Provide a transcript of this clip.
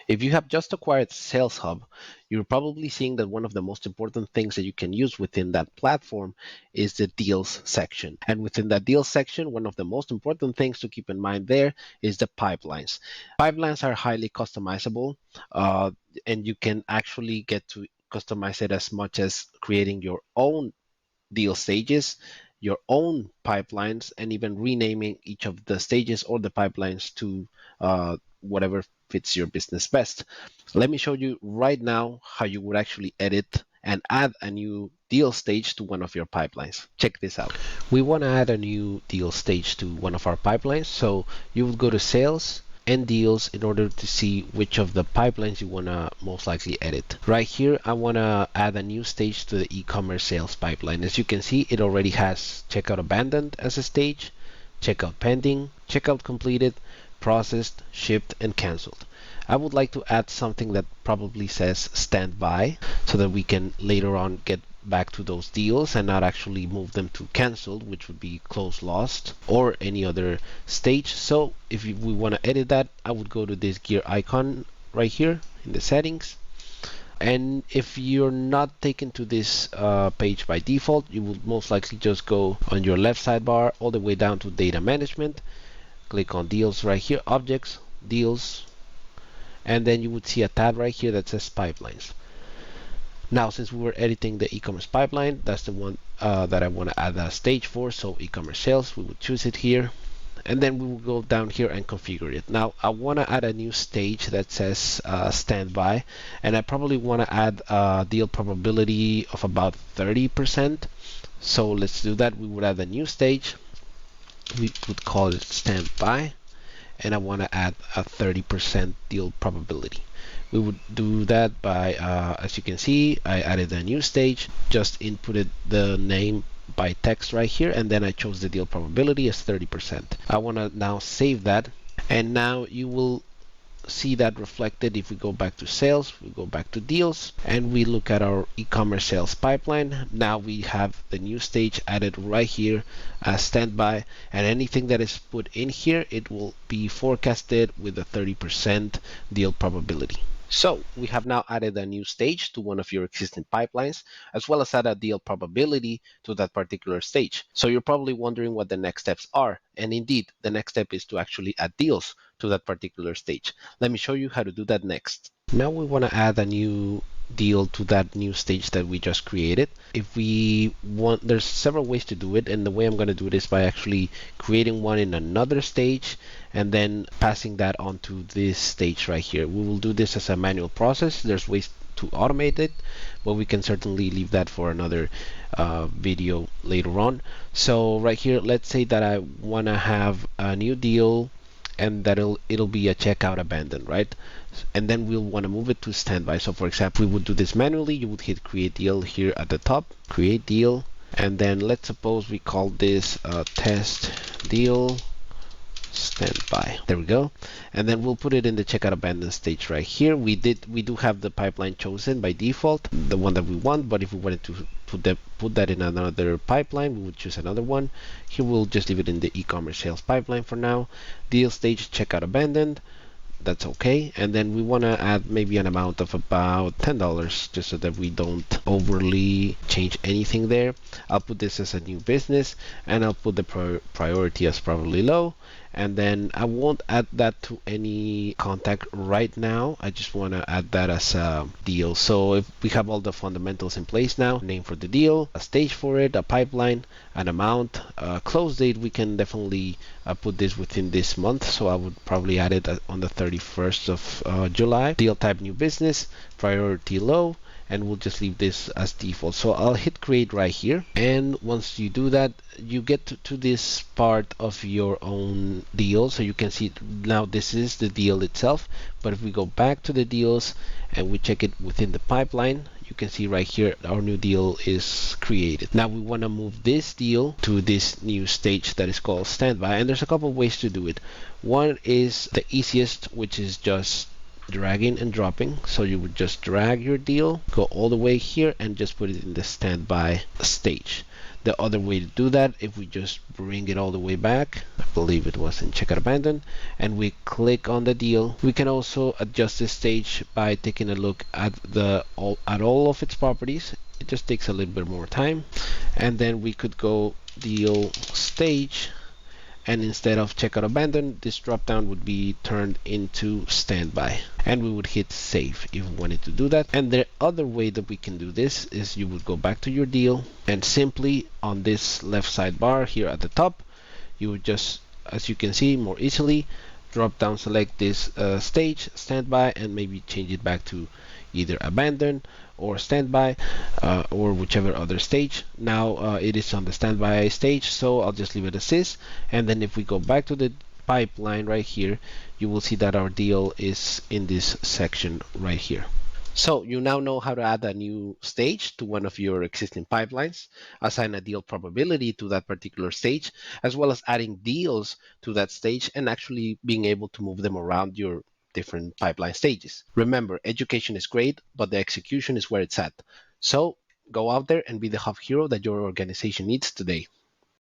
If you have just acquired Sales Hub, you're probably seeing that one of the most important things that you can use within that platform is the deals section. And within that deals section, one of the most important things to keep in mind there is the pipelines. Pipelines are highly customizable, and you can actually get to customize it as much as creating your own deal stages, your own pipelines, and even renaming each of the stages or the pipelines to whatever fits your business best. Let me show you right now how you would actually edit and add a new deal stage to one of your pipelines. Check this out. We want to add a new deal stage to one of our pipelines. So you would go to sales and deals in order to see which of the pipelines you want to most likely edit. Right here, I want to add a new stage to the e-commerce sales pipeline. As you can see, it already has checkout abandoned as a stage, checkout pending, checkout completed, processed, shipped, and canceled. I would like to add something that probably says standby so that we can later on get back to those deals and not actually move them to canceled, which would be close lost or any other stage. So if we want to edit that, I would go to this gear icon right here in the settings. And if you're not taken to this page by default, you will most likely just go on your left sidebar all the way down to data management, click on deals right here, objects, deals, and then you would see a tab right here that says pipelines. Now, since we were editing the e-commerce pipeline, that's the one that I want to add a stage for. So e-commerce sales, we would choose it here. And then we will go down here and configure it. Now, I want to add a new stage that says standby. And I probably want to add a deal probability of about 30%. So let's do that. We would add a new stage. We would call it standby. And I want to add a 30% deal probability. We would do that by, as you can see, I added a new stage, just inputted the name by text right here, and then I chose the deal probability as 30%. I want to now save that, and now you will see that reflected. If we go back to sales, we go back to deals, and we look at our e-commerce sales pipeline. Now we have the new stage added right here as standby, and anything that is put in here, it will be forecasted with a 30% deal probability. So we have now added a new stage to one of your existing pipelines, as well as add a deal probability to that particular stage. So you're probably wondering what the next steps are. And indeed, the next step is to actually add deals to that particular stage. Let me show you how to do that next. Now we want to add a new deal to that new stage that we just created. If we want, there's several ways to do it, and the way I'm going to do it is by actually creating one in another stage and then passing that onto this stage right here. We will do this as a manual process. There's ways to automate it, but we can certainly leave that for another video later on. So right here, let's say that I want to have a new deal and that it'll be a checkout abandoned, right? And then we'll want to move it to standby. So for example, we would do this manually. You would hit create deal here at the top, create deal, and then let's suppose we call this test deal standby. There we go. And then we'll put it in the checkout abandoned stage right here. We do have the pipeline chosen by default, the one that we want, but if we wanted to put that in another pipeline, we would choose another one. Here we'll just leave it in the e-commerce sales pipeline for now. Deal stage checkout abandoned. That's okay. And then we want to add maybe an amount of about $10 just so that we don't overly change anything there. I'll put this as a new business, and I'll put the priority as probably low. And then I won't add that to any contact right now. I just want to add that as a deal. So if we have all the fundamentals in place now, name for the deal, a stage for it, a pipeline, an amount, a close date, we can definitely put this within this month. So I would probably add it on the 31st of July. Deal type new business, priority low, and we'll just leave this as default. So I'll hit create right here, and once you do that, you get to this part of your own deal. So you can see now this is the deal itself, but if we go back to the deals and we check it within the pipeline, you can see right here our new deal is created. Now we want to move this deal to this new stage that is called standby, and there's a couple of ways to do it. One is the easiest, which is just dragging and dropping. So you would just drag your deal, go all the way here, and just put it in the standby stage. The other way to do that, if we just bring it all the way back, I believe it was in checkout abandon, and we click on the deal, we can also adjust the stage by taking a look at all of its properties. It just takes a little bit more time, and then we could go deal stage, and instead of checkout abandon, this drop down would be turned into standby, and we would hit save if we wanted to do that. And the other way that we can do this is you would go back to your deal, and simply on this left sidebar here at the top, you would just, as you can see more easily, drop down, select this stage, standby, and maybe change it back to either abandon or standby, or whichever other stage. Now it is on the standby stage, so I'll just leave it as is. And then if we go back to the pipeline right here, you will see that our deal is in this section right here. So you now know how to add a new stage to one of your existing pipelines, assign a deal probability to that particular stage, as well as adding deals to that stage and actually being able to move them around your different pipeline stages. Remember, education is great, but the execution is where it's at. So go out there and be the hub hero that your organization needs today.